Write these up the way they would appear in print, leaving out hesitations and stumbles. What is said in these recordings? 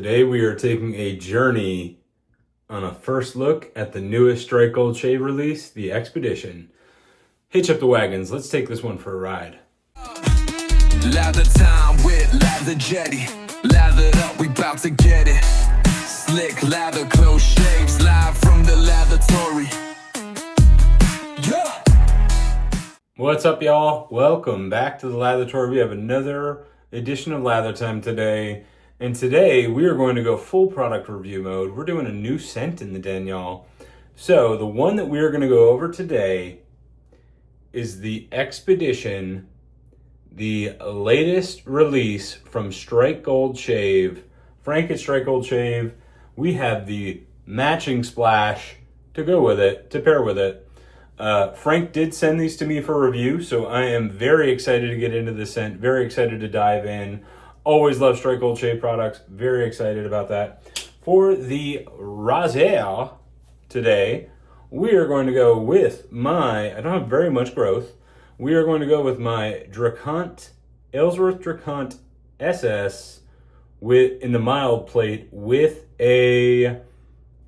Today we are taking a journey on a first look at the newest Strike Gold Shave release, the Expedition. Hitch up the wagons, let's take this one for a ride. Lather time with lather jetty. Lathered up, we bout to get it. Slick lather, close shaves, live from the lavatory. Yeah. What's up, y'all? Welcome back to the lavatory. We have another edition of Lather Time today. And today we are going to go full product review mode. We're doing a new scent in the den, y'all. So the one that we are going to go over today is the Expedition, the latest release from Strike Gold Shave. Frank at Strike Gold Shave. We have the matching splash to go with it, to pair with it. Frank did send these to me for review, so I am very excited to get into the scent, very excited to dive in. Always love Strike Gold Shave products, very excited about that. For the Rosé today, we are going to go with I don't have very much growth. We are going to go with my Drakkant, Aylsworth Drakkant SS in the mild plate with a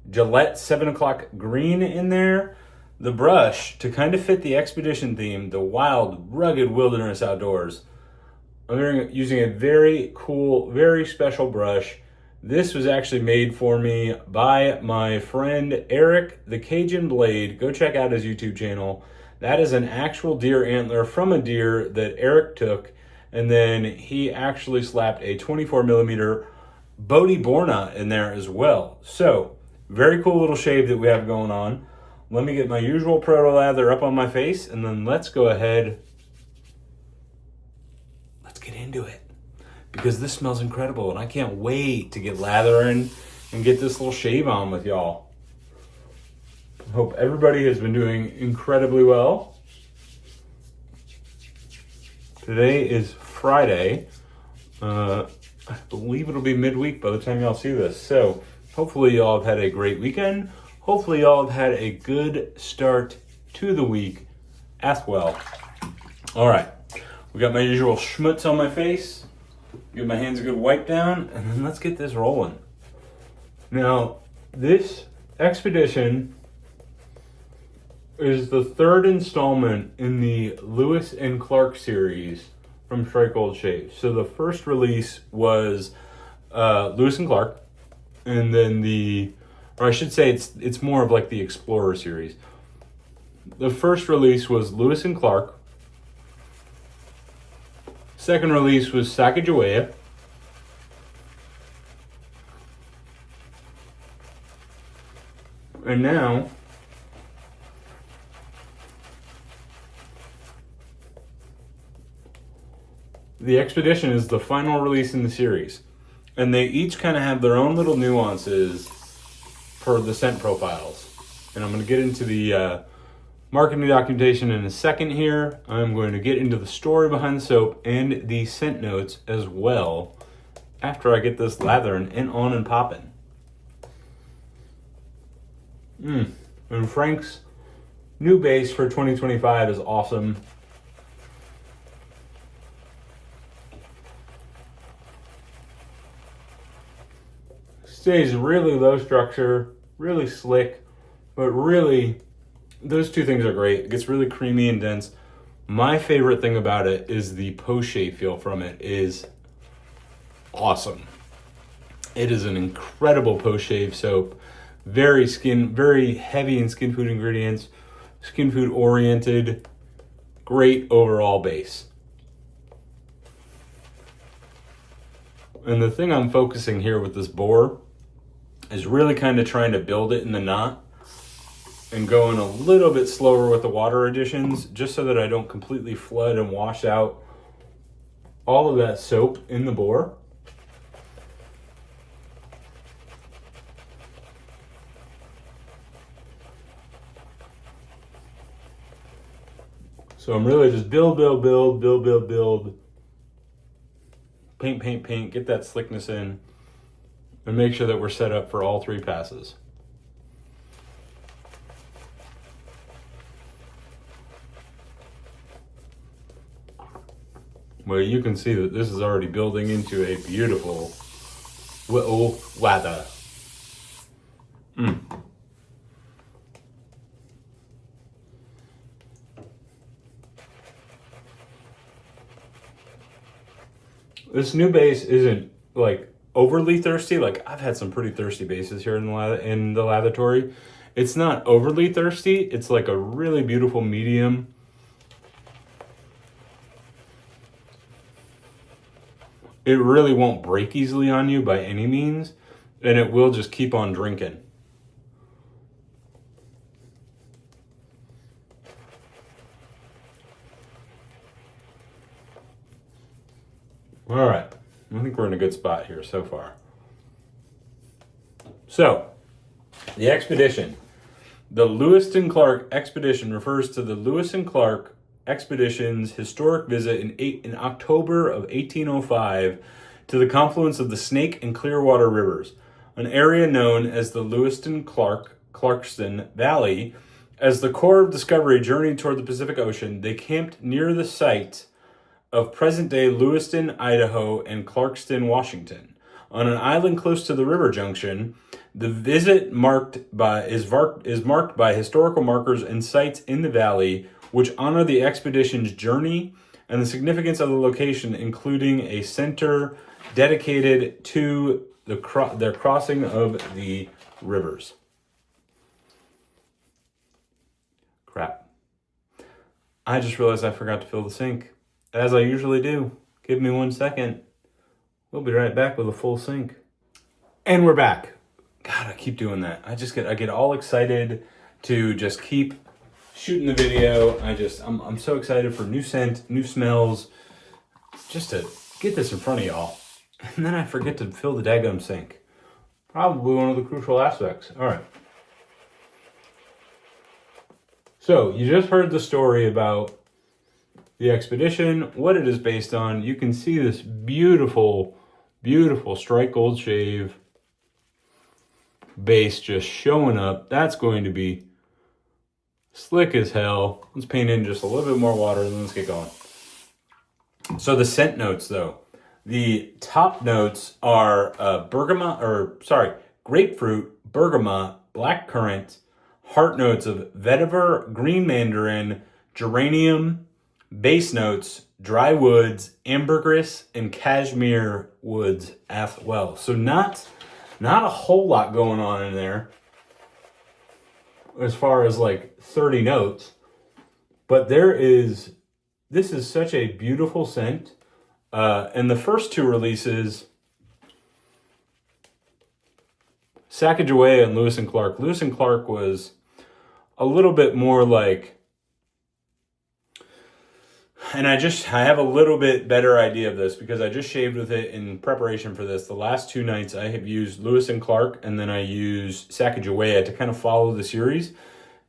Gillette 7 o'clock green in there. The brush, to kind of fit the Expedition theme, the wild, rugged wilderness outdoors. I'm using a very cool, very special brush. This was actually made for me by my friend Eric, the Cajun Blade. Go check out his YouTube channel. That is an actual deer antler from a deer that Eric took, and then he actually slapped a 24 millimeter Boti Boar in there as well. So, very cool little shave that we have going on. Let me get my usual proto lather up on my face, and then let's go ahead. Let's get into it, because this smells incredible, and I can't wait to get lathering and get this little shave on with y'all. I hope everybody has been doing incredibly well. Today is Friday. I believe it'll be midweek by the time y'all see this. So hopefully y'all have had a great weekend. Hopefully y'all have had a good start to the week as well. All right, we got my usual schmutz on my face. Give my hands a good wipe down, and then let's get this rolling. Now, this Expedition is the third installment in the Lewis and Clark series from Strike Gold Shave. So the first release was Lewis and Clark, and then or I should say it's more of like the Explorer series. The first release was Lewis and Clark. Second release was Sacagawea. And now the Expedition is the final release in the series. And they each kind of have their own little nuances for the scent profiles. And I'm going to get into the marketing documentation in a second here. I'm going to get into the story behind the soap and the scent notes as well after I get this lathering and on and popping. And Frank's new base for 2025 is awesome. Stays really low structure, really slick, but really, those two things are great. It gets really creamy and dense. My favorite thing about it is the post-shave feel from it is awesome. It is an incredible post-shave soap. Very heavy in skin food ingredients, skin food oriented, great overall base. And the thing I'm focusing here with this Boar is really kind of trying to build it in the knot and going a little bit slower with the water additions, just so that I don't completely flood and wash out all of that soap in the Boar. So I'm really just build. Paint, get that slickness in, and make sure that we're set up for all three passes. Well, you can see that this is already building into a beautiful Will lather. This new base isn't like overly thirsty. Like I've had some pretty thirsty bases here in the lavatory. It's not overly thirsty. It's like a really beautiful medium. It really won't break easily on you by any means, and it will just keep on drinking. All right, I think we're in a good spot here so far. So, the expedition. The Lewis and Clark expedition refers to the Lewis and Clark expedition's historic visit in October of 1805 to the confluence of the Snake and Clearwater rivers, an area known as the Lewiston-Clarkston Valley. As the Corps of Discovery journeyed toward the Pacific Ocean, they camped near the site of present-day Lewiston, Idaho, and Clarkston, Washington. On an island close to the river junction, the visit is marked by historical markers and sites in the valley which honor the expedition's journey and the significance of the location, including a center dedicated to their crossing of the rivers. Crap. I just realized I forgot to fill the sink. As I usually do. Give me 1 second. We'll be right back with a full sink. And we're back. God, I keep doing that. I get all excited to just keep shooting the video. I'm so excited for new scent, new smells, just to get this in front of y'all. And then I forget to fill the daggum sink. Probably one of the crucial aspects. All right. So you just heard the story about the expedition, what it is based on. You can see this beautiful, beautiful strike gold shave base just showing up. That's going to be slick as hell. Let's paint in just a little bit more water and then let's get going. So the scent notes though. The top notes are grapefruit, bergamot, blackcurrant, heart notes of vetiver, green mandarin, geranium, base notes, dry woods, ambergris, and cashmere woods as well. So not a whole lot going on in there as far as like 30 notes, but this is such a beautiful scent. And the first two releases, Sacagawea and Lewis and Clark. Lewis and Clark was a little bit more like, and I have a little bit better idea of this because I just shaved with it in preparation for this. The last 2 nights I have used Lewis and Clark, and then I used Sacagawea to kind of follow the series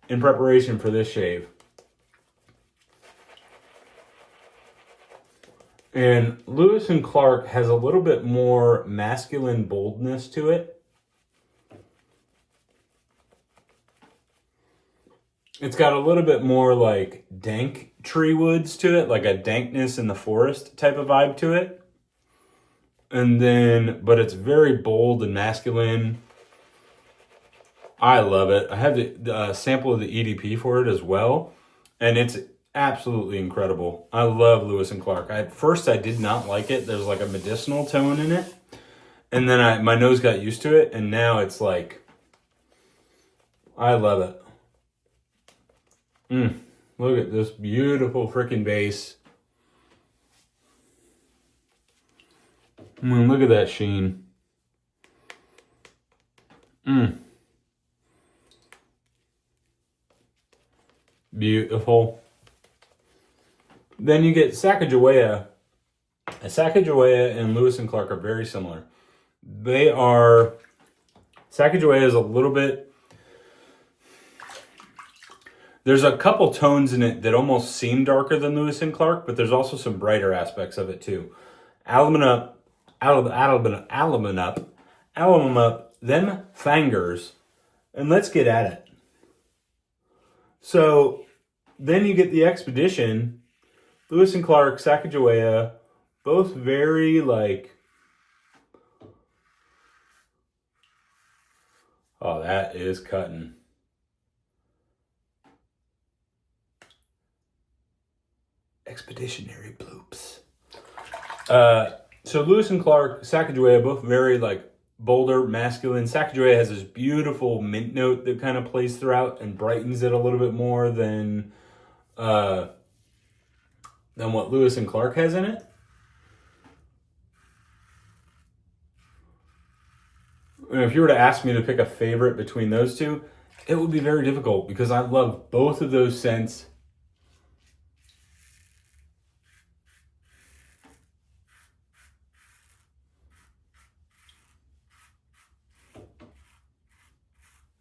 in preparation for this shave. And Lewis and Clark has a little bit more masculine boldness to it. It's got a little bit more like dank tree woods to it, like a dankness in the forest type of vibe to it. But it's very bold and masculine. I love it. I have the sample of the EDP for it as well, and it's absolutely incredible. I love Lewis and Clark. At first I did not like it. There's like a medicinal tone in it, and then my nose got used to it, and now it's like, I love it. Look at this beautiful freaking base. I mean, look at that sheen. Beautiful. Then you get Sacagawea. Sacagawea and Lewis and Clark are very similar. Sacagawea is a little bit, there's a couple tones in it that almost seem darker than Lewis and Clark, but there's also some brighter aspects of it too. Alum up, them fingers, and let's get at it. So then you get the expedition, Lewis and Clark, Sacagawea, both very like Oh, that is cutting. Expeditionary bloops. So Lewis and Clark, Sacagawea, both very like bolder, masculine. Sacagawea has this beautiful mint note that kind of plays throughout and brightens it a little bit more than what Lewis and Clark has in it. And if you were to ask me to pick a favorite between those two, it would be very difficult because I love both of those scents.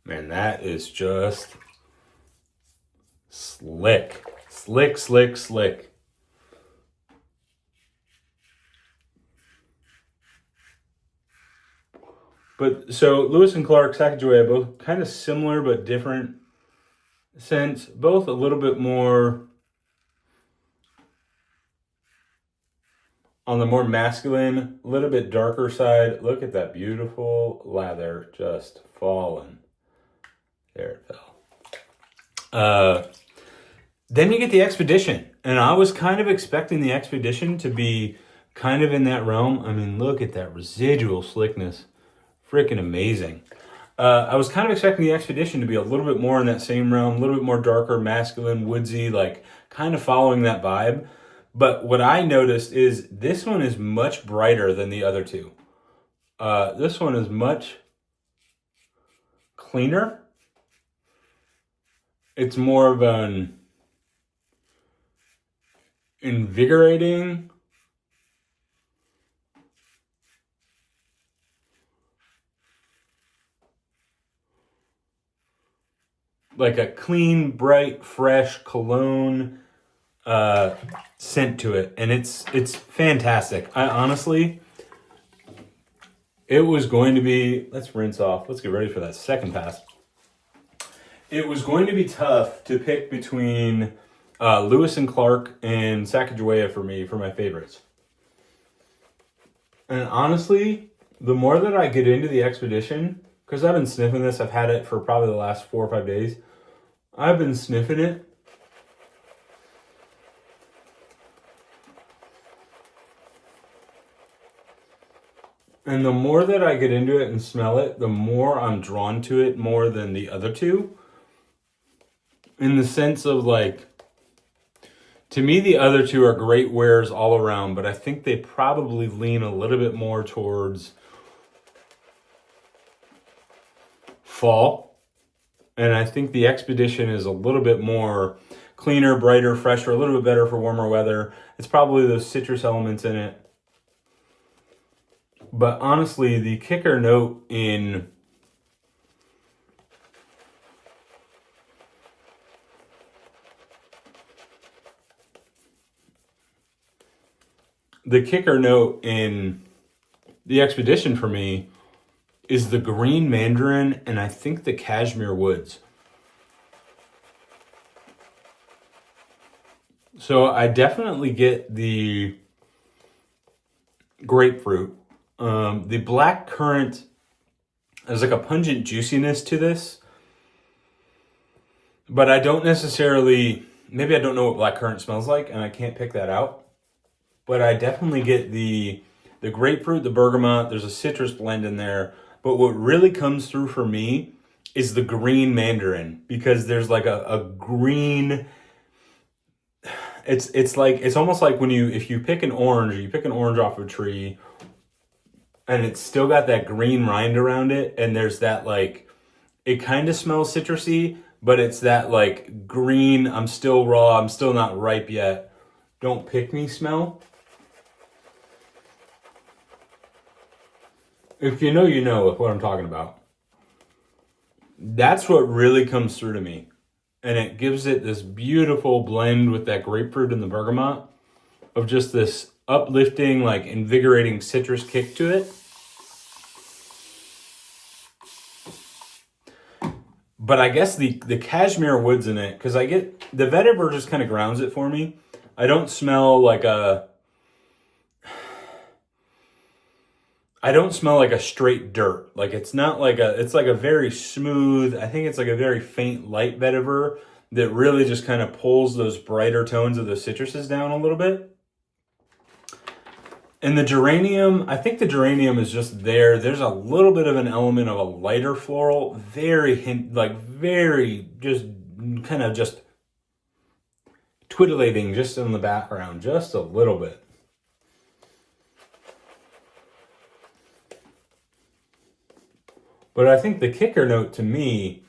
Man, that is just slick. Slick, slick, slick. But so Lewis and Clark, Sacagawea, both kind of similar but different scents. Both a little bit more on the more masculine, a little bit darker side. Look at that beautiful lather just falling. There it fell. Then you get the Expedition. And I was kind of expecting the Expedition to be kind of in that realm. I mean, look at that residual slickness. Freaking amazing. I was kind of expecting the Expedition to be a little bit more in that same realm, a little bit more darker, masculine, woodsy, like kind of following that vibe. But what I noticed is this one is much brighter than the other two. This one is much cleaner. It's more of an invigorating, like a clean, bright, fresh cologne scent to it, and it's fantastic. I honestly, it was going to be, let's rinse off. Let's get ready for that second pass. It was going to be tough to pick between Lewis and Clark and Sacagawea for me, for my favorites. And honestly, the more that I get into the Expedition, because I've been sniffing this, I've had it for probably the last 4 or 5 days. I've been sniffing it. And the more that I get into it and smell it, the more I'm drawn to it more than the other two. In the sense of like, to me, the other two are great wears all around, but I think they probably lean a little bit more towards fall. And I think the Expedition is a little bit more cleaner, brighter, fresher, a little bit better for warmer weather. It's probably those citrus elements in it. But honestly, the kicker note in the Expedition for me is the green mandarin and I think the cashmere woods. So I definitely get the grapefruit. The black currant, there's like a pungent juiciness to this. But I don't necessarily, maybe I don't know what black currant smells like and I can't pick that out. But I definitely get the grapefruit, the bergamot, there's a citrus blend in there. But what really comes through for me is the green mandarin, because there's like a green, it's almost like if you pick an orange, or you pick an orange off a tree and it's still got that green rind around it, and there's that like, it kind of smells citrusy, but it's that like green, I'm still raw, I'm still not ripe yet, don't pick me smell. If you know, you know what I'm talking about. That's what really comes through to me. And it gives it this beautiful blend with that grapefruit and the bergamot of just this uplifting, like invigorating citrus kick to it. But I guess the cashmere woods in it, because I get, the vetiver just kind of grounds it for me. I don't smell like I don't smell like a straight dirt. Like it's not like it's like a very smooth, I think it's like a very faint light vetiver that really just kind of pulls those brighter tones of the citruses down a little bit. And the geranium, I think the geranium is just there. There's a little bit of an element of a lighter floral, very just kind of just twiddling just in the background, just a little bit. But I think the kicker note to me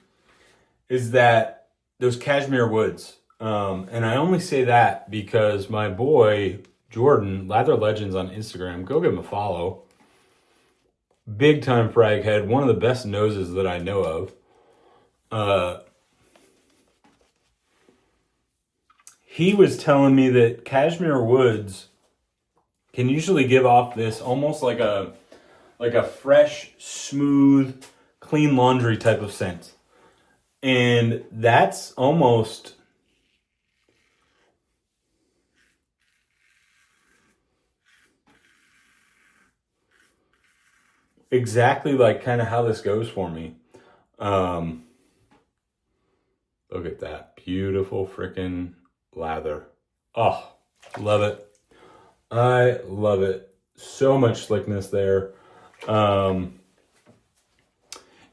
is that those cashmere woods. And I only say that because my boy, Jordan, Lather Legends on Instagram, go give him a follow. Big time frag head, one of the best noses that I know of. He was telling me that cashmere woods can usually give off this almost like a fresh, smooth, clean laundry type of scent. And that's almost exactly like kind of how this goes for me. Look at that beautiful freaking lather. Oh, love it. I love it. So much slickness there.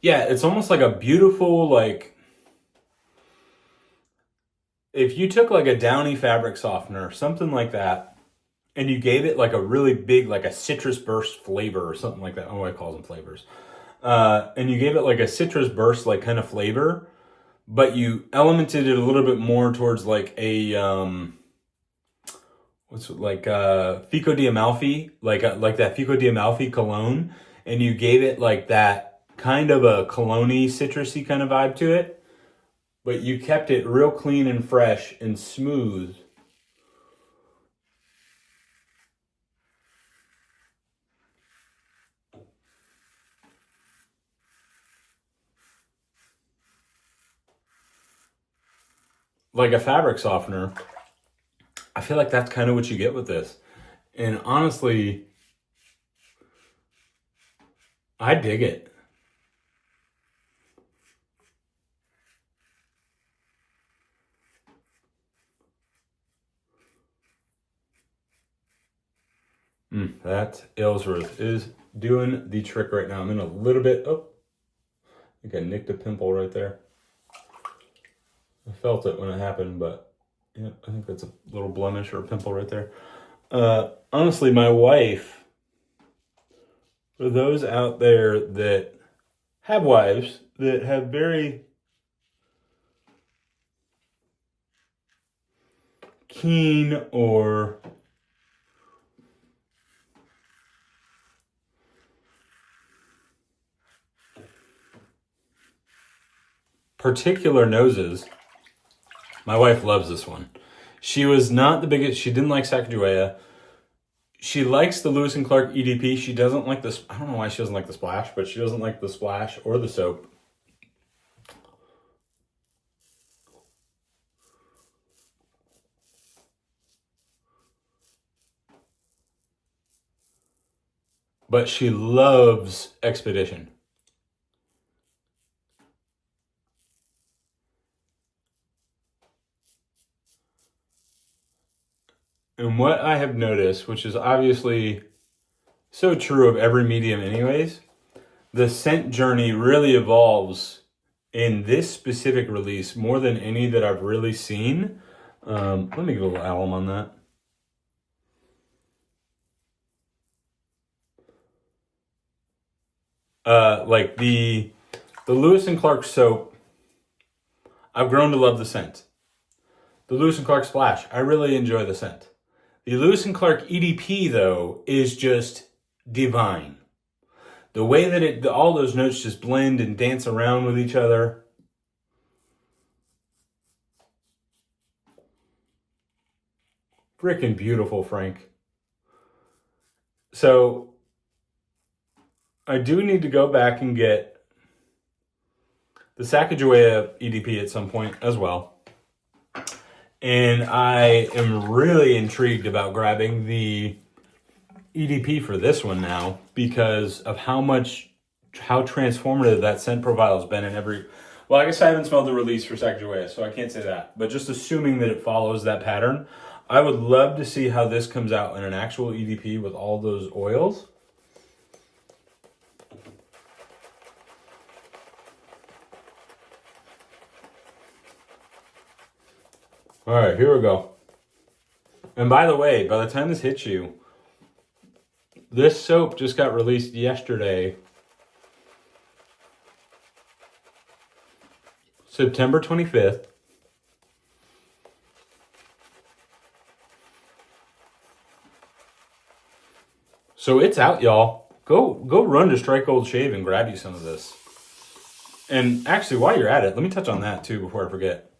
Yeah, it's almost like a beautiful, like, if you took like a Downy fabric softener, something like that, and you gave it like a really big, like a citrus burst flavor or something like that. Oh, I call them flavors. And you gave it like a citrus burst, like kind of flavor, but you elemented it a little bit more towards like a, Fico di Amalfi, like that Fico di Amalfi cologne, and you gave it like that kind of a cologne-y, citrusy kind of vibe to it, but you kept it real clean and fresh and smooth. Like a fabric softener. I feel like that's kind of what you get with this. And honestly, I dig it. That Aylsworth is doing the trick right now. I'm in a little bit, I think I nicked a pimple right there. I felt it when it happened, but yeah, I think that's a little blemish or a pimple right there. Honestly, my wife, for those out there that have wives that have very keen or particular noses, my wife loves this one. She was not the biggest, she didn't like Sacagawea. She likes the Lewis & Clark EDP. She doesn't like this, I don't know why she doesn't like the splash, but she doesn't like the splash or the soap. But she loves Expedition. And what I have noticed, which is obviously so true of every medium anyways, the scent journey really evolves in this specific release more than any that I've really seen. Let me give a little alum on that. Like the Lewis & Clark soap, I've grown to love the scent. The Lewis & Clark splash, I really enjoy the scent. The Lewis & Clark EDP, though, is just divine. The way that all those notes just blend and dance around with each other. Freaking beautiful, Frank. So, I do need to go back and get the Sacagawea EDP at some point as well. And I am really intrigued about grabbing the EDP for this one now because of how transformative that scent profile has been in every. Well, I guess I haven't smelled the release for Sacagawea, so I can't say that. But just assuming that it follows that pattern, I would love to see how this comes out in an actual EDP with all those oils. All right, here we go. And by the way, by the time this hits you, this soap just got released yesterday, September 25th. So it's out, y'all. Go run to Strike Gold Shave and grab you some of this. And actually, while you're at it, let me touch on that too before I forget.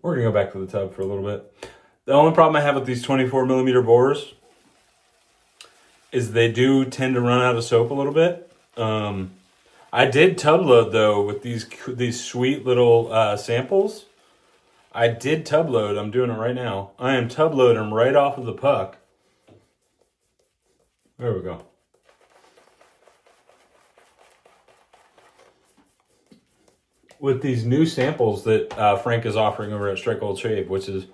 We're going to go back to the tub for a little bit. The only problem I have with these 24 millimeter Boars is they do tend to run out of soap a little bit. I did tub load though with these sweet little samples. I did tub load. I'm doing it right now. I am tub loading them right off of the puck. There we go. With these new samples that Frank is offering over at Strike Gold Shave, which is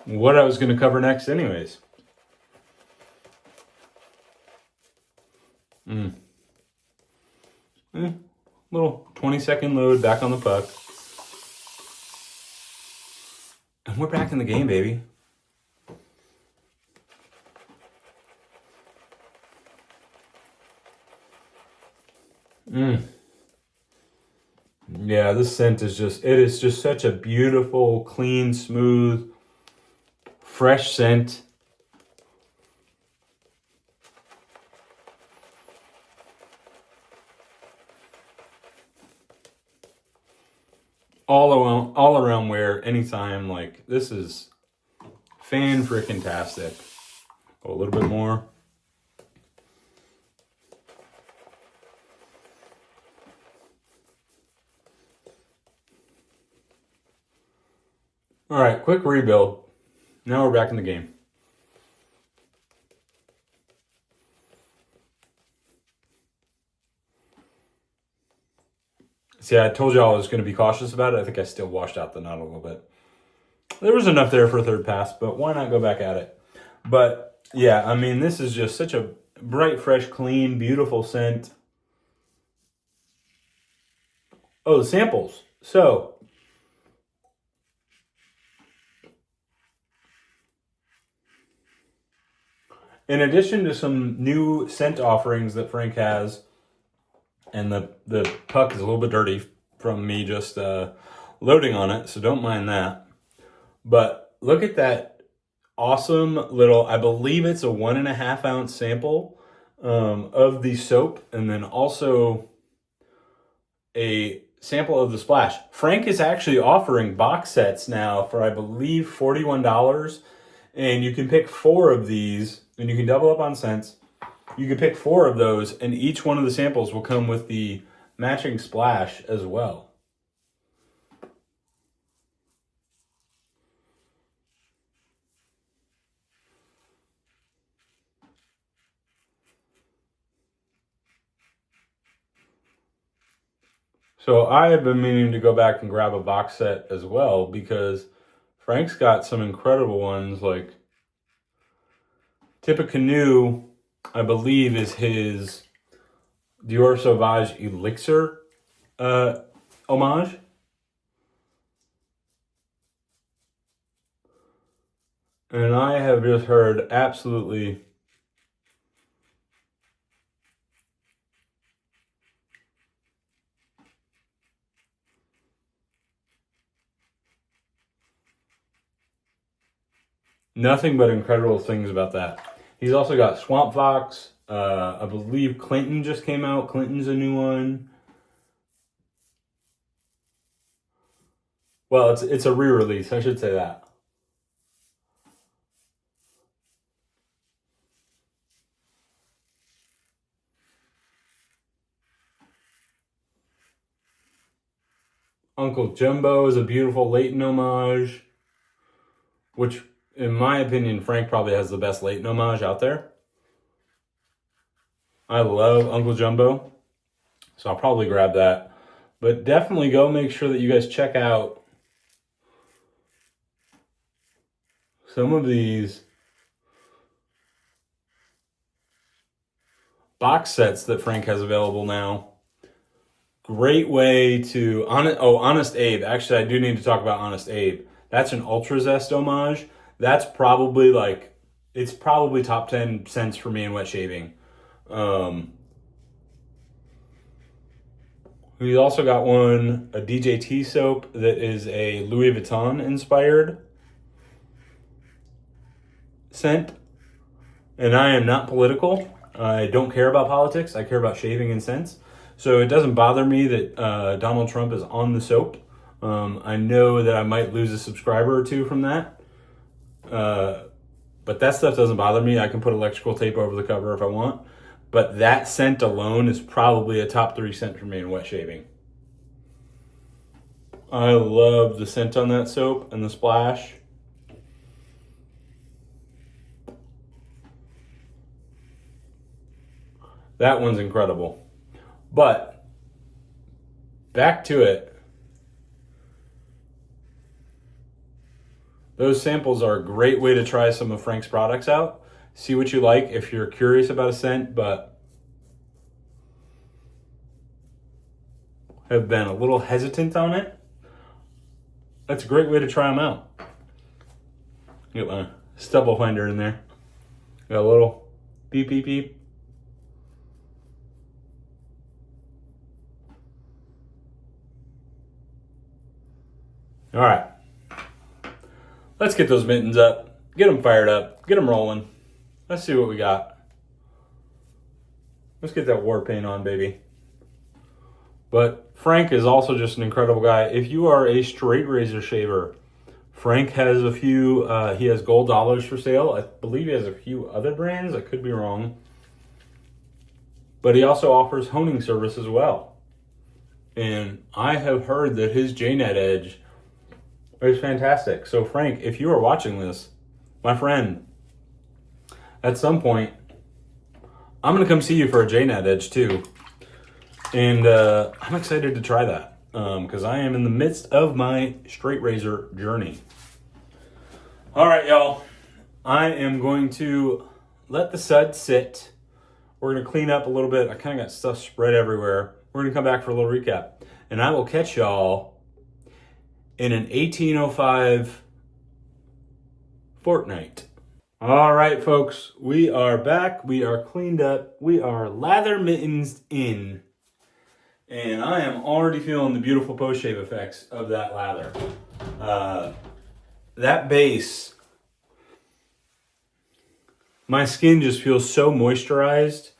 what I was going to cover next anyways. Little 20-second load back on the puck. And we're back in the game, baby. Yeah, this scent is just such a beautiful, clean, smooth, fresh scent. All around wear, anytime. Like, this is fan-frickin-tastic. Oh, a little bit more. All right, quick rebuild. Now we're back in the game. See, I told you I was going to be cautious about it. I think I still washed out the knot a little bit. There was enough there for a third pass, but why not go back at it? But yeah, I mean, this is just such a bright, fresh, clean, beautiful scent. Oh, the samples. So, in addition to some new scent offerings that Frank has, and the puck is a little bit dirty from me just loading on it, so don't mind that. But look at that awesome little, I believe it's a 1.5 ounce sample of the soap, and then also a sample of the splash. Frank is actually offering box sets now for, I believe, $41, and you can pick 4 of these, and you can double up on scents. You can pick 4 of those, and each one of the samples will come with the matching splash as well. So I have been meaning to go back and grab a box set as well, because Frank's got some incredible ones, like Tippecanoe, I believe, is his Dior Sauvage Elixir homage. And I have just heard absolutely nothing but incredible things about that. He's also got Swamp Fox. I believe Clinton just came out. Clinton's a new one. Well, it's a re-release. I should say that. Uncle Jumbo is a beautiful Leighton homage, which, in my opinion, Frank probably has the best Leighton homage out there. I love Uncle Jumbo, so I'll probably grab that. But definitely go make sure that you guys check out some of these box sets that Frank has available now. Great way to... Honest Abe. Actually, I do need to talk about Honest Abe. That's an Ultra Zest homage. That's probably like... It's probably top 10 scents for me in wet shaving. We also got one, a DJT soap that is a Louis Vuitton inspired scent. And I am not political. I don't care about politics. I care about shaving and scents. So it doesn't bother me that Donald Trump is on the soap. I know that I might lose a subscriber or two from that. But that stuff doesn't bother me. I can put electrical tape over the cover if I want. But that scent alone is probably a top 3 scent for me in wet shaving. I love the scent on that soap and the splash. That one's incredible. But back to it. Those samples are a great way to try some of Frank's products out. See what you like if you're curious about a scent, but have been a little hesitant on it. That's a great way to try them out. Get my stubble finder in there. Got a little beep, beep, beep. All right, let's get those mittens up, get them fired up, get them rolling. Let's see what we got. Let's get that war paint on, baby. But Frank is also just an incredible guy. If you are a straight razor shaver, Frank has a few, he has gold dollars for sale. I believe he has a few other brands. I could be wrong. But he also offers honing service as well. And I have heard that his JNet Edge is fantastic. So Frank, if you are watching this, my friend, at some point, I'm going to come see you for a JNet Edge too. And I'm excited to try that because I am in the midst of my straight razor journey. All right, y'all. I am going to let the sud sit. We're going to clean up a little bit. I kind of got stuff spread everywhere. We're going to come back for a little recap. And I will catch y'all in an 1805 fortnight. All right, folks, we are back. We are cleaned up. We are lather mittens in. And I am already feeling the beautiful post-shave effects of that lather. That base, my skin just feels so moisturized.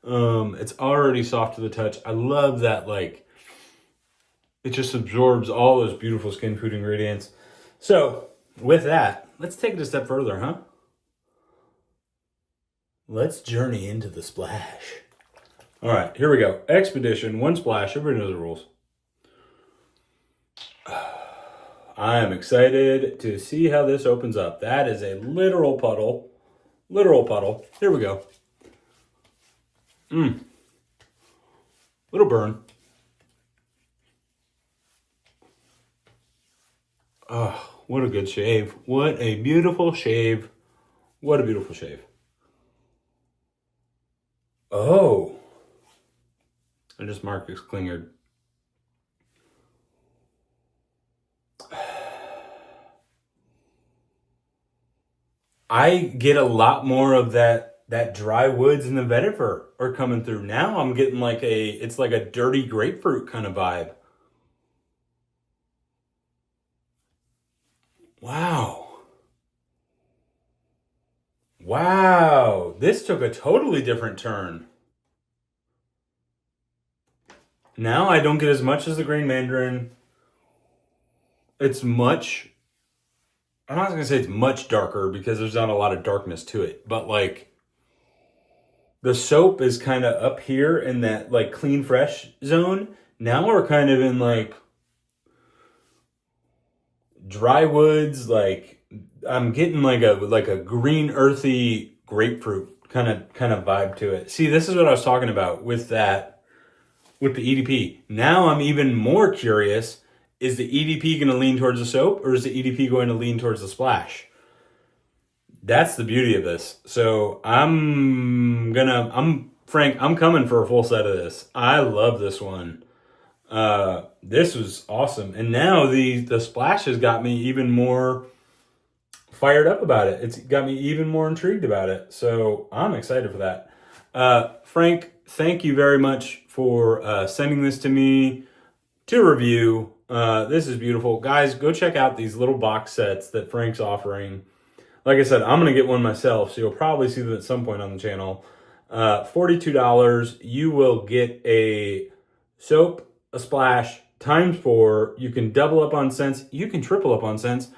It's already soft to the touch. I love that, like, it just absorbs all those beautiful skin food ingredients. So, with that, let's take it a step further, huh? Let's journey into the splash. All right, here we go. Expedition, one splash. Everybody knows the rules. I am excited to see how this opens up. That is a literal puddle. Literal puddle. Here we go. Little burn. Oh, what a good shave. What a beautiful shave. What a beautiful shave. Oh. I just Marcus Klingard. I get a lot more of that dry woods and the vetiver are coming through. Now I'm getting like it's like a dirty grapefruit kind of vibe. Wow. Wow. This took a totally different turn. Now I don't get as much as the Green Mandarin. It's much... I'm not going to say it's much darker because there's not a lot of darkness to it. But like... the soap is kind of up here in that like clean fresh zone. Now we're kind of in like dry woods, like I'm getting like a green earthy grapefruit kind of vibe to it. See, this is what I was talking about with the EDP. Now I'm even more curious, is the EDP going to lean towards the soap or is the EDP going to lean towards the splash? That's the beauty of this. So I'm coming for a full set of this. I love this one. This was awesome. And now the splash has got me even more fired up about it. It's got me even more intrigued about it. So I'm excited for that. Frank, thank you very much for sending this to me to review. This is beautiful. Guys, go check out these little box sets that Frank's offering. Like I said, I'm going to get one myself, so you'll probably see them at some point on the channel. $42, you will get a soap, a splash, times 4. You can double up on scents. You can triple up on scents.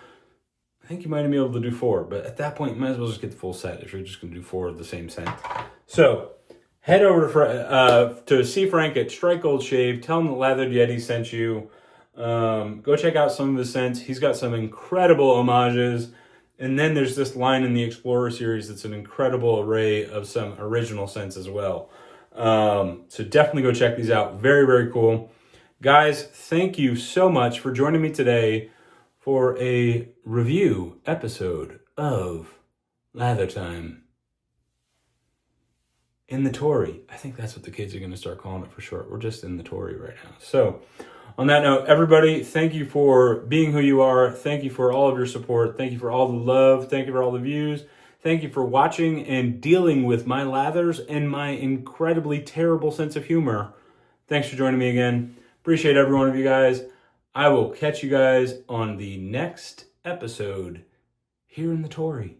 I think you might be able to do 4, but at that point, you might as well just get the full set if you're just going to do 4 of the same scent. So head over to see Frank at Strike Gold Shave. Tell him that Lathered Yeti sent you. Go check out some of his scents. He's got some incredible homages. And then there's this line in the Explorer series that's an incredible array of some original scents as well. So definitely go check these out. Very, very cool. Guys, thank you so much for joining me today for a review episode of Lather Time. In the Tory. I think that's what the kids are going to start calling it for short. We're just in the Tory right now. So on that note, everybody, thank you for being who you are. Thank you for all of your support. Thank you for all the love. Thank you for all the views. Thank you for watching and dealing with my lathers and my incredibly terrible sense of humor. Thanks for joining me again. Appreciate every one of you guys. I will catch you guys on the next episode here in the Tory.